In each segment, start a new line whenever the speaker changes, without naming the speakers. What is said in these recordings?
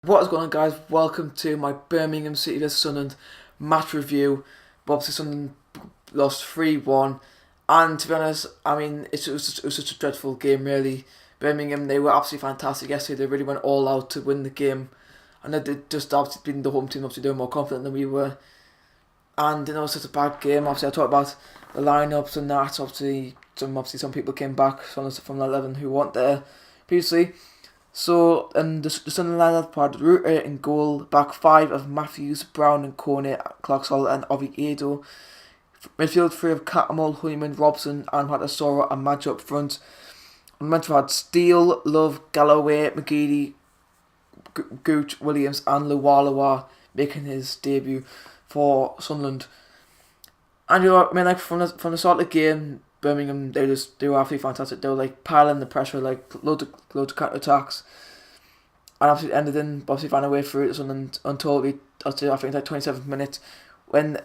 What is going on, guys? Welcome to my Birmingham City vs Sunderland match review. But obviously Sunderland lost 3-1, and to be honest, I mean it was such a dreadful game really. Birmingham, they were absolutely fantastic yesterday. They really went all out to win the game, and they just obviously being the home team, obviously they were more confident than we were. And it was such a bad game. Obviously I talked about the lineups and that. Obviously some people came back from the 11 who weren't there previously. So, the Sunderland had Rutter in goal, back five of Matthews, Brown and Cornet, Clarksall and Oviedo. Midfield three of Catamol, Honeyman, Robson and Hatasora and Madge up front. And Mentor had Steele, Love, Galloway, McGeady, Gooch, Williams and Luwalawa making his debut for Sunderland. And I mean, like from the start of the game, Birmingham, they were absolutely fantastic. They were like piling the pressure, like loads of counter attacks, and absolutely ended in obviously found a way through it. Until I think like 27th minute, when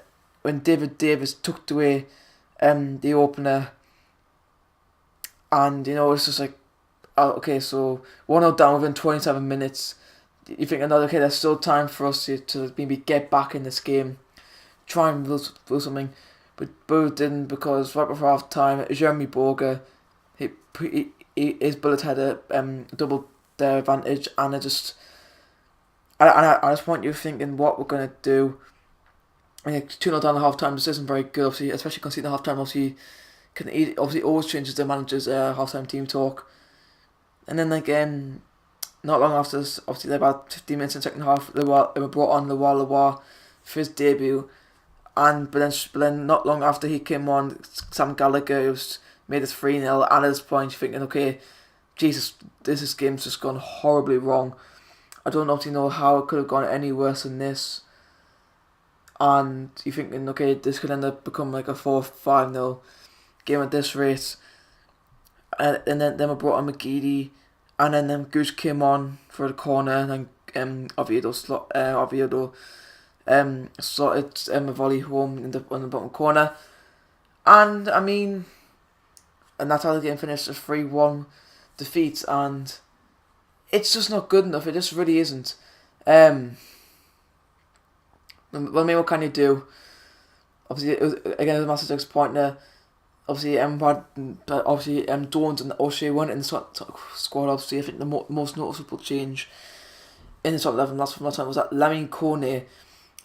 David Davis tucked away the opener, and it's just like, okay, so 1-0 down within 27 minutes. You think okay, there's still time for us to maybe get back in this game, try and do something. But Boo didn't, because right before half time, Jeremy Borger, his bullet had a double their advantage, and I just want you thinking what we're gonna do. And 2-0 down at half time, this isn't very good, obviously, especially conceding half time. Obviously, always changes the manager's half time team talk. And then again, not long after this, obviously about 15 minutes in the second half, they were brought on Luwalawa for his debut. But then not long after he came on, Sam Gallagher made it 3-0. And at this point, you're thinking, okay, Jesus, this game's just gone horribly wrong. I don't obviously know how it could have gone any worse than this. And you're thinking, okay, this could end up becoming like a 4-5-0 game at this rate. And then we brought on McGeady, and then Goose came on for the corner, and then Oviedo slotted a volley home on the bottom corner, and I mean, and that's how the game finished, a 3-1 defeat, and it's just not good enough. It just really isn't. Well, I mean, what can you do? Obviously, it was a massive disappointment. Obviously, Dawns and O'Shea weren't in the squad. Obviously, I think the most noticeable change in the top 11 last time was that Lamine Cornet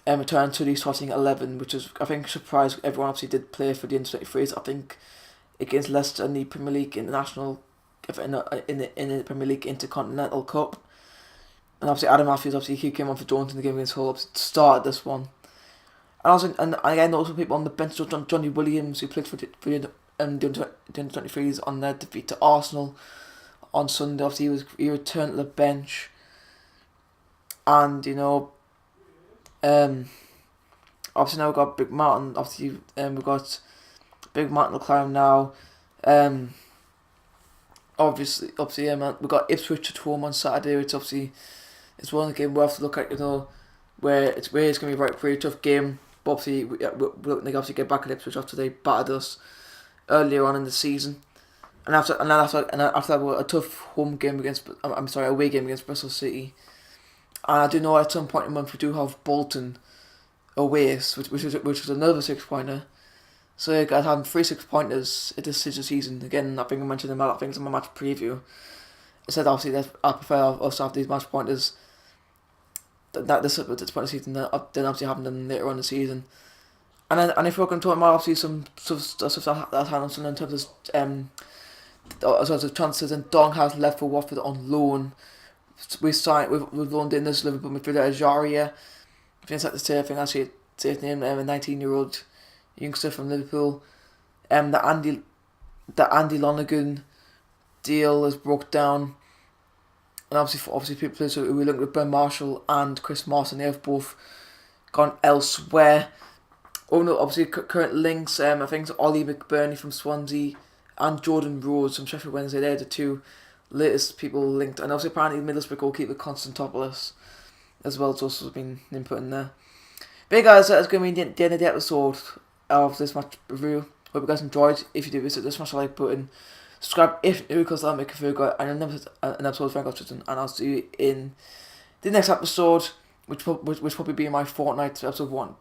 returned to the starting 11, which is, I think, surprised everyone. Obviously did play for the under-23s, I think, against Leicester in the Premier League International, in the Premier League Intercontinental Cup. And obviously Adam Matthews, he came on for Jones in the game against Hull, started this one. And again, also people on the bench, Johnny Williams, who played for the under-23s on their defeat to Arsenal on Sunday. Obviously he returned to the bench, and obviously now we've got Big Martin. Obviously, we've got Big Martin to climb now. Obviously, we've got Ipswich at home on Saturday, which obviously is one of the games we have to look at. Where it's going to be a very tough game. But obviously, we're looking to obviously get back at Ipswich after they battered us earlier on in the season. And after that, a tough away game against Bristol City. And I do know at some point in the month we do have Bolton away, which is another 6-pointer. So you guys having 3 6-pointers at this season. Again, I think I mentioned them a lot of things in my match preview. I said obviously that I prefer us to have these match pointers that this point of the season than obviously having them later on in the season. And if we're going to talk about obviously some stuff that happened in terms of transfers, and Dong has left for Watford on loan. We've loaned in this Liverpool midfielder Ajaria. I think that's the thing. Actually, say his name. A 19-year-old youngster from Liverpool. The Andy Lonergan deal is broke down, and obviously people who we looked at Ben Marshall and Chris Martin, they have both gone elsewhere. Oh no, obviously current links. I think it's Ollie McBurney from Swansea and Jordan Rhodes from Sheffield Wednesday. They're the two latest people linked, and obviously apparently Middlesbrough goalkeeper Constantopoulos as well. It's also been input in there. But hey guys, that's going to be the end of the episode of this match review. Hope you guys enjoyed. If you do, visit the smash the like button, subscribe if new, because that'll make you feel good. And an episode of Frank Hutchinson, and I'll see you in the next episode, which will probably be my fortnight episode 1.